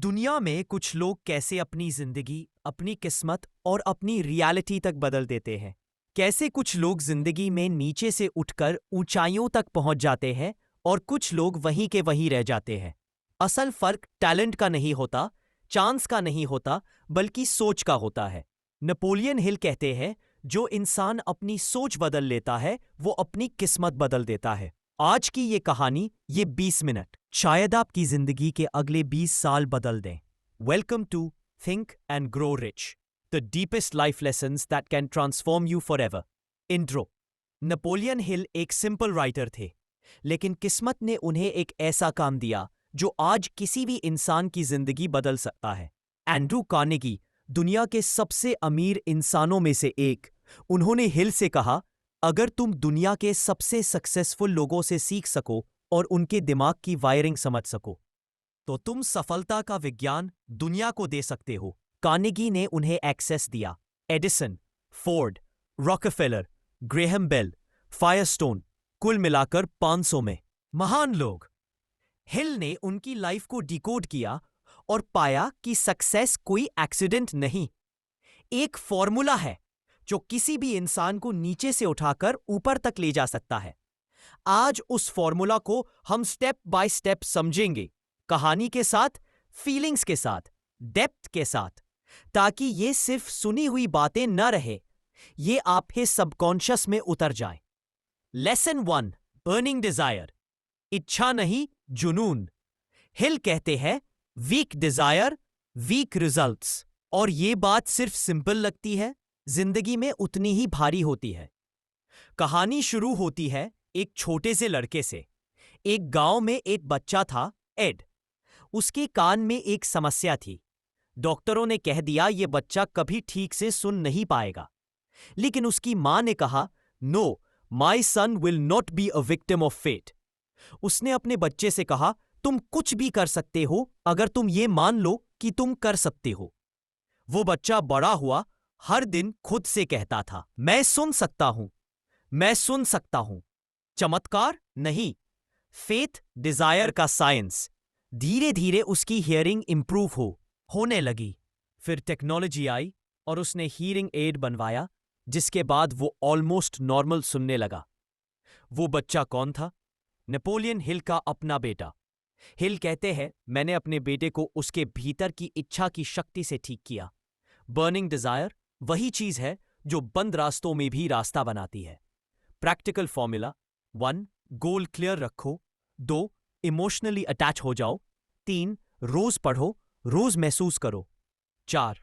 दुनिया में कुछ लोग कैसे अपनी जिंदगी, अपनी किस्मत और अपनी रियलिटी तक बदल देते हैं। कैसे कुछ लोग जिंदगी में नीचे से उठकर ऊंचाइयों तक पहुंच जाते हैं और कुछ लोग वहीं के वहीं रह जाते हैं। असल फर्क टैलेंट का नहीं होता, चांस का नहीं होता, बल्कि सोच का होता है। नेपोलियन हिल कहते हैं, जो इंसान अपनी सोच बदल लेता है वो अपनी किस्मत बदल देता है। आज की ये कहानी, ये 20 मिनट शायद आपकी जिंदगी के अगले 20 साल बदल दें। Welcome to think and grow rich, the deepest life lessons that can transform you forever. Intro. Napoleon Hill एक सिंपल राइटर थे, लेकिन किस्मत ने उन्हें एक ऐसा काम दिया जो आज किसी भी इंसान की जिंदगी बदल सकता है। एंड्रू कार्नेगी, दुनिया के सबसे अमीर इंसानों में से एक, उन्होंने हिल से कहा, अगर तुम दुनिया के सबसे सक्सेसफुल लोगों से सीख सको और उनके दिमाग की वायरिंग समझ सको, तो तुम सफलता का विज्ञान दुनिया को दे सकते हो। कार्नेगी ने उन्हें एक्सेस दिया। Edison, Ford, Rockefeller, Graham Bell, Firestone, कुल मिलाकर 500 में महान लोग। हिल ने उनकी लाइफ को डिकोड किया और पाया कि सक्सेस कोई एक्सीडेंट नहीं, एक फॉर्मूला है जो किसी भी इंसान को नीचे से उठाकर ऊपर तक ले जा सकता है। आज उस फॉर्मूला को हम स्टेप बाय स्टेप समझेंगे, कहानी के साथ, फीलिंग्स के साथ, डेप्थ के साथ, ताकि ये सिर्फ सुनी हुई बातें न रहे, ये आपके सबकॉन्शियस में उतर जाए। Lesson 1, burning Dzire. इच्छा नहीं, जुनून। हिल कहते हैं, वीक डिजायर, वीक रिजल्ट्स। और ये बात सिर्फ सिंपल लगती है, जिंदगी में उतनी ही भारी होती है। कहानी शुरू होती है एक छोटे से लड़के से। एक गांव में एक बच्चा था, एड। उसके कान में एक समस्या थी। डॉक्टरों ने कह दिया ये बच्चा कभी ठीक से सुन नहीं पाएगा। लेकिन उसकी मां ने कहा, no, my son will not be a victim of fate. उसने अपने बच्चे से कहा, तुम कुछ भी कर सकते हो अगर तुम ये मान लो कि तुम कर सकते हो। वो बच्चा बड़ा हुआ, हर दिन खुद से कहता था, मैं सुन सकता हूं, मैं सुन सकता हूं। चमत्कार नहीं, फेथ डिजायर का साइंस। धीरे धीरे उसकी हियरिंग इंप्रूव होने लगी। फिर टेक्नोलॉजी आई और उसने हियरिंग एड बनवाया, जिसके बाद वो ऑलमोस्ट नॉर्मल सुनने लगा। वो बच्चा कौन था? नेपोलियन हिल का अपना बेटा। हिल कहते हैं, मैंने अपने बेटे को उसके भीतर की इच्छा की शक्ति से ठीक किया। बर्निंग डिजायर वही चीज है जो बंद रास्तों में भी रास्ता बनाती है। प्रैक्टिकल फॉर्मूला: 1, गोल क्लियर रखो। 2, इमोशनली अटैच हो जाओ। 3, रोज पढ़ो, रोज महसूस करो। 4,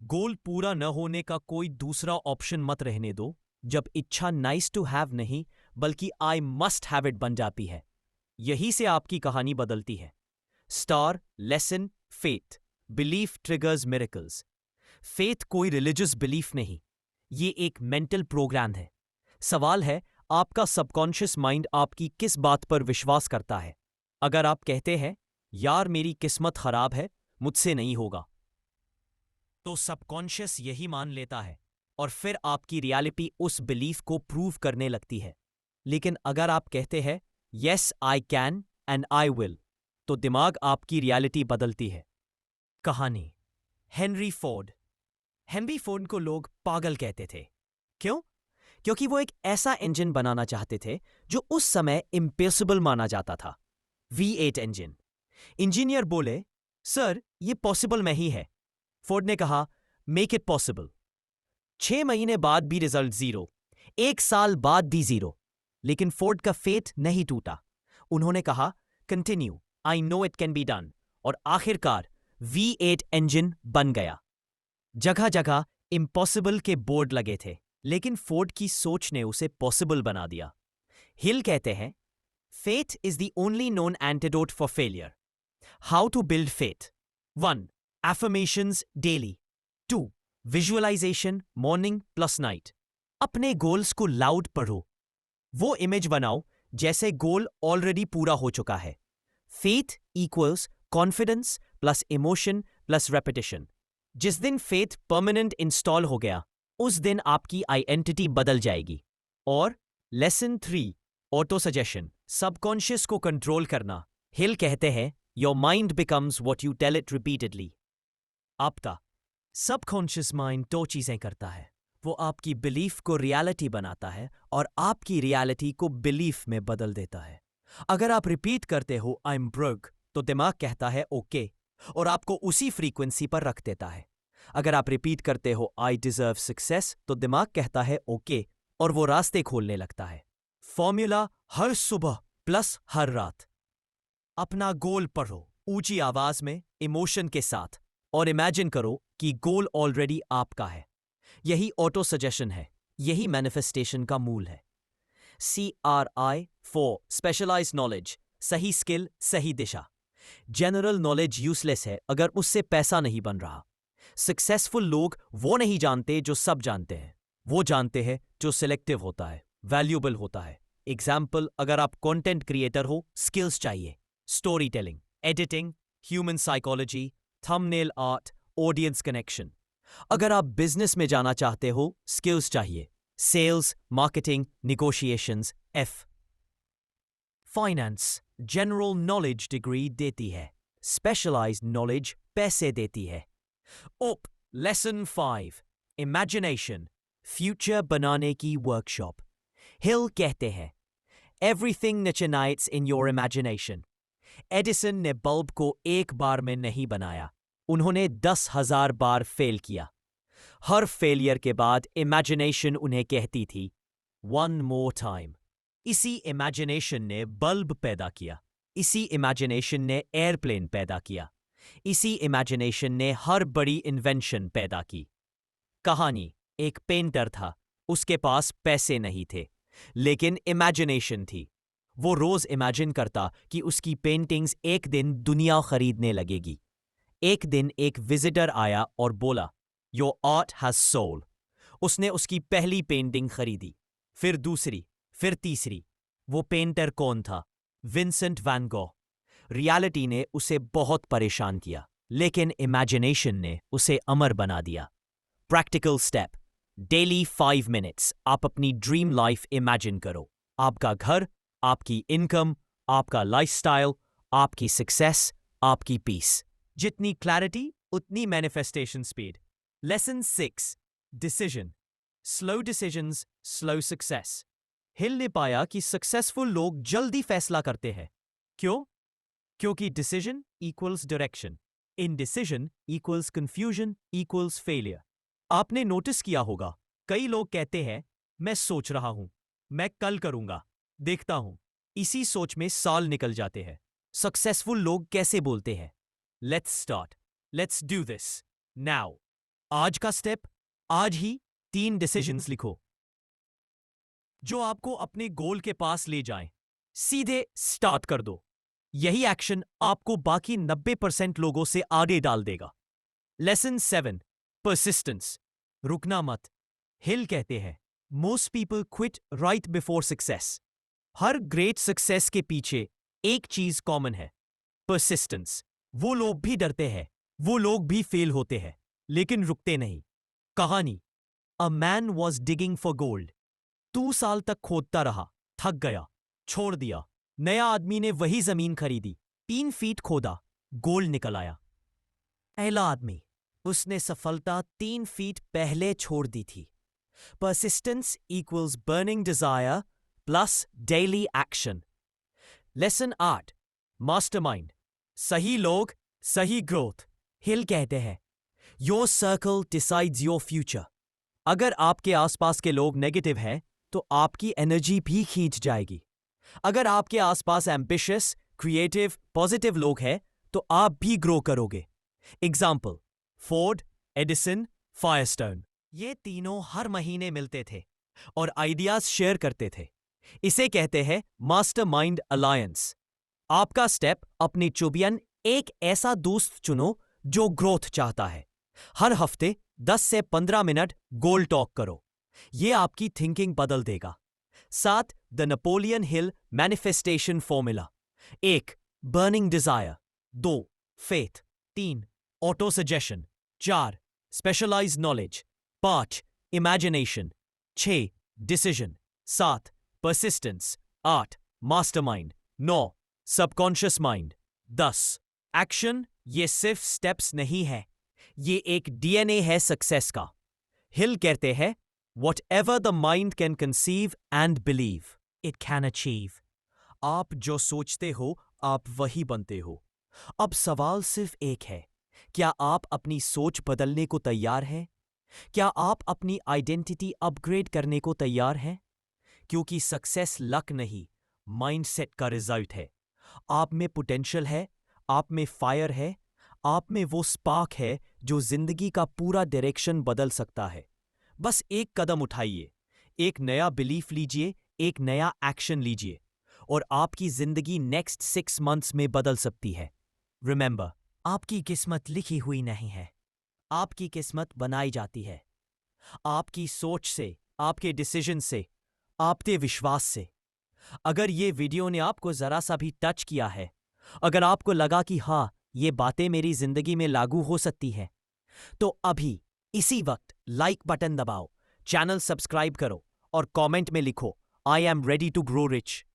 गोल पूरा न होने का कोई दूसरा ऑप्शन मत रहने दो, जब इच्छा नाइस टू हैव नहीं बल्कि आई मस्ट हैव इट बन जाती है। यही से आपकी कहानी बदलती है। Star, lesson, faith. Belief triggers miracles. Faith कोई रिलीजियस बिलीफ नहीं, ये एक मेंटल प्रोग्राम है। सवाल है, आपका सबकॉन्शियस माइंड आपकी किस बात पर विश्वास करता है? अगर आप कहते हैं, यार मेरी किस्मत खराब है, मुझसे नहीं होगा, तो सबकॉन्शियस यही मान लेता है और फिर आपकी रियलिटी उस बिलीफ को प्रूव करने लगती है। लेकिन अगर आप कहते हैं, yes I can and I will, तो दिमाग आपकी रियलिटी बदलती है। कहानी: हेनरी फोर्ड। हेनरी फोर्ड को लोग पागल कहते थे। क्यों? क्योंकि वो एक ऐसा इंजन बनाना चाहते थे जो उस समय इम्पॉसिबल माना जाता था। V8 engine. इंजीनियर बोले, सर ये पॉसिबल नहीं है। फोर्ड ने कहा, मेक इट पॉसिबल। 6 महीने बाद भी रिजल्ट 0, 1 साल बाद भी 0। लेकिन फोर्ड का फेथ नहीं टूटा। उन्होंने कहा, continue, I know it can be done. और आखिरकार V8 इंजन बन गया। जगह जगह इम्पॉसिबल के बोर्ड लगे थे, लेकिन फोर्ड की सोच ने उसे पॉसिबल बना दिया। हिल कहते हैं, faith is the only known antidote for failure. How to build faith: 1, affirmations daily. 2, visualisation morning plus night. अपने गोल्स को लाउड पढ़ो, वो इमेज बनाओ जैसे गोल ऑलरेडी पूरा हो चुका है। Faith equals confidence plus emotion plus repetition. जिस दिन फेथ परमानेंट इंस्टॉल हो गया, उस दिन आपकी आइडेंटिटी बदल जाएगी। और लेसन 3, ऑटो सजेशन, सबकॉन्शियस को कंट्रोल करना। हिल कहते हैं, Your mind becomes what you tell it repeatedly. आपका सबकॉन्शियस माइंड दो चीजें करता है. वो आपकी बिलीफ को रियलिटी बनाता है और आपकी रियलिटी को बिलीफ में बदल देता है. अगर आप रिपीट करते हो आई एम ब्रोक, तो दिमाग कहता है ओके और आपको उसी फ्रीक्वेंसी पर रख देता है. अगर आप रिपीट करते हो आई डिजर्व सक्सेस, तो दिमाग कहता है ओके और वो रास्ते खोलने लगता है. फॉर्मूला हर सुबह प्लस हर रात. अपना गोल पढ़ो ऊंची आवाज में, इमोशन के साथ, और इमेजिन करो कि गोल ऑलरेडी आपका है. यही ऑटो सजेशन है, यही मैनिफेस्टेशन का मूल है. CRI फॉर स्पेशलाइज्ड नॉलेज, सही स्किल सही दिशा. जनरल नॉलेज यूजलेस है अगर उससे पैसा नहीं बन रहा. सक्सेसफुल लोग वो नहीं जानते जो सब जानते हैं, वो जानते हैं जो सिलेक्टिव होता है, वैल्यूएबल होता है. एग्जाम्पल, अगर आप कंटेंट क्रिएटर हो, स्किल्स चाहिए. Story telling, editing, human psychology, thumbnail art, audience connection. अगर आप बिजनेस में जाना चाहते हो, स्किल्स चाहिए. Sales, marketing, negotiations. Finance, general knowledge degree देती है, स्पेशलाइज्ड नॉलेज पैसे देती है. लेसन 5, इमेजिनेशन, फ्यूचर बनाने की वर्कशॉप. हिल कहते हैं everything ignites in your imagination. Edison ने बल्ब को एक बार में नहीं बनाया, उन्होंने 10,000 बार फेल किया. हर फेलियर के बाद इमेजिनेशन उन्हें कहती थी वन मोर टाइम. इसी इमेजिनेशन ने बल्ब पैदा किया, इसी इमेजिनेशन ने एयरप्लेन पैदा किया, इसी इमेजिनेशन ने हर बड़ी इन्वेंशन पैदा की. कहानी, एक पेंटर था, उसके पास पैसे नहीं थे, लेकिन इमेजिनेशन थी. वो रोज इमेजिन करता कि उसकी पेंटिंग्स एक दिन दुनिया खरीदने लगेगी. एक दिन एक विजिटर आया और बोला योर आर्ट हैज सोल. उसने उसकी पहली पेंटिंग खरीदी, फिर दूसरी, फिर तीसरी. वो पेंटर कौन था? Vincent van Gogh. रियलिटी ने उसे बहुत परेशान किया, लेकिन इमेजिनेशन ने उसे अमर बना दिया. प्रैक्टिकल स्टेप, डेली 5 मिनट्स आप अपनी ड्रीम लाइफ इमेजिन करो. आपका घर, आपकी इनकम, आपका लाइफस्टाइल, आपकी सक्सेस, आपकी पीस. जितनी क्लैरिटी उतनी manifestation speed. Lesson 6, decision. Slow decisions, slow success. Hill ने पाया कि सक्सेसफुल लोग जल्दी फैसला करते हैं. क्यों? क्योंकि decision equals direction, indecision equals confusion equals failure. आपने नोटिस किया होगा, कई लोग कहते हैं मैं सोच रहा हूं, मैं कल करूंगा, देखता हूं. इसी सोच में साल निकल जाते हैं. सक्सेसफुल लोग कैसे बोलते हैं? Let's start, let's do this now. आज का स्टेप, आज ही 3 डिसीजंस लिखो जो आपको अपने गोल के पास ले जाएं. सीधे स्टार्ट कर दो. यही एक्शन आपको बाकी 90% लोगों से आगे डाल देगा. लेसन 7, परसिस्टेंस, रुकना मत. हिल कहते हैं most people quit right before success. हर ग्रेट सक्सेस के पीछे एक चीज कॉमन है, परसिस्टेंस. वो लोग भी डरते हैं, वो लोग भी फेल होते हैं, लेकिन रुकते नहीं. कहानी, a man was digging for gold. 2 साल तक खोदता रहा, थक गया, छोड़ दिया. नया आदमी ने वही जमीन खरीदी, 3 फीट खोदा, गोल्ड निकल आया. पहला आदमी, उसने सफलता 3 फीट पहले छोड़ दी थी. Persistence equals burning desire plus daily action. Lesson 8, mastermind. सही लोग, सही ग्रोथ. हिल कहते हैं your circle decides your future. अगर आपके आसपास के लोग नेगेटिव हैं, तो आपकी एनर्जी भी खींच जाएगी. अगर आपके आसपास एम्बिशियस, क्रिएटिव, पॉजिटिव लोग हैं, तो आप भी ग्रो करोगे. Example, Ford, Edison, Firestone. ये तीनों हर महीने मिलते थे और आइडियाज शेयर करते थे. इसे कहते हैं मास्टरमाइंड अलायंस. आपका स्टेप, अपनी चुबियन एक ऐसा दोस्त चुनो जो ग्रोथ चाहता है. हर हफ्ते 10 से 15 मिनट गोल टॉक करो. यह आपकी थिंकिंग बदल देगा. 7, the Napoleon Hill manifestation formula. 1, burning desire. 2, faith. 3, autosuggestion. 4, specialised knowledge. 5, imagination. 6, decision. 7, persistence. 8, mastermind. 9, subconscious mind. 10, action ये सिर्फ स्टेप्स नहीं है, ये एक डीएनए है सक्सेस का। हिल कहते हैं, what ever the mind can conceive and believe it can achieve. आप जो सोचते हो आप वही बनते हो। अब सवाल सिर्फ एक है, क्या आप अपनी सोच बदलने को तैयार हैं? क्या आप अपनी आइडेंटिटी अपग्रेड करने को तैयार हैं? क्योंकि सक्सेस लक नहीं, माइंडसेट का रिजल्ट है। आप में पोटेंशियल है, आप में फायर है, आप में वो स्पार्क है जो जिंदगी का पूरा डायरेक्शन बदल सकता है। बस एक कदम उठाइए, एक नया बिलीफ लीजिए, एक नया एक्शन लीजिए, और आपकी जिंदगी नेक्स्ट 6 मंथ्स में बदल सकती है। रिमेंबर, आपकी किस्मत लिखी हुई नहीं है, आपकी किस्मत बनाई जाती है। आपकी सोच से, आपके डिसीजन से, आपके विश्वास से। अगर ये वीडियो ने आपको जरा सा भी टच किया है, अगर आपको लगा कि हाँ, ये बातें मेरी जिंदगी में लागू हो सकती हैं, तो अभी इसी वक्त लाइक बटन दबाओ, चैनल सब्सक्राइब करो और कमेंट में लिखो I am ready to grow rich.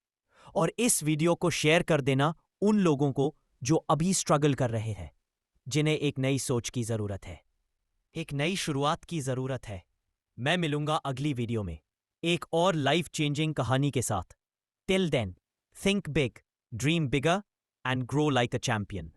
और इस वीडियो को शेयर कर देना उन लोगों को जो अभी स्ट्रगल कर रहे हैं, जिन्हें एक नई सोच की जरूरत है, एक नई शुरुआत की जरूरत है। मैं मिलूंगा अगली वीडियो में एक और लाइफ चेंजिंग कहानी के साथ। Till then, think big, dream bigger and grow like a champion.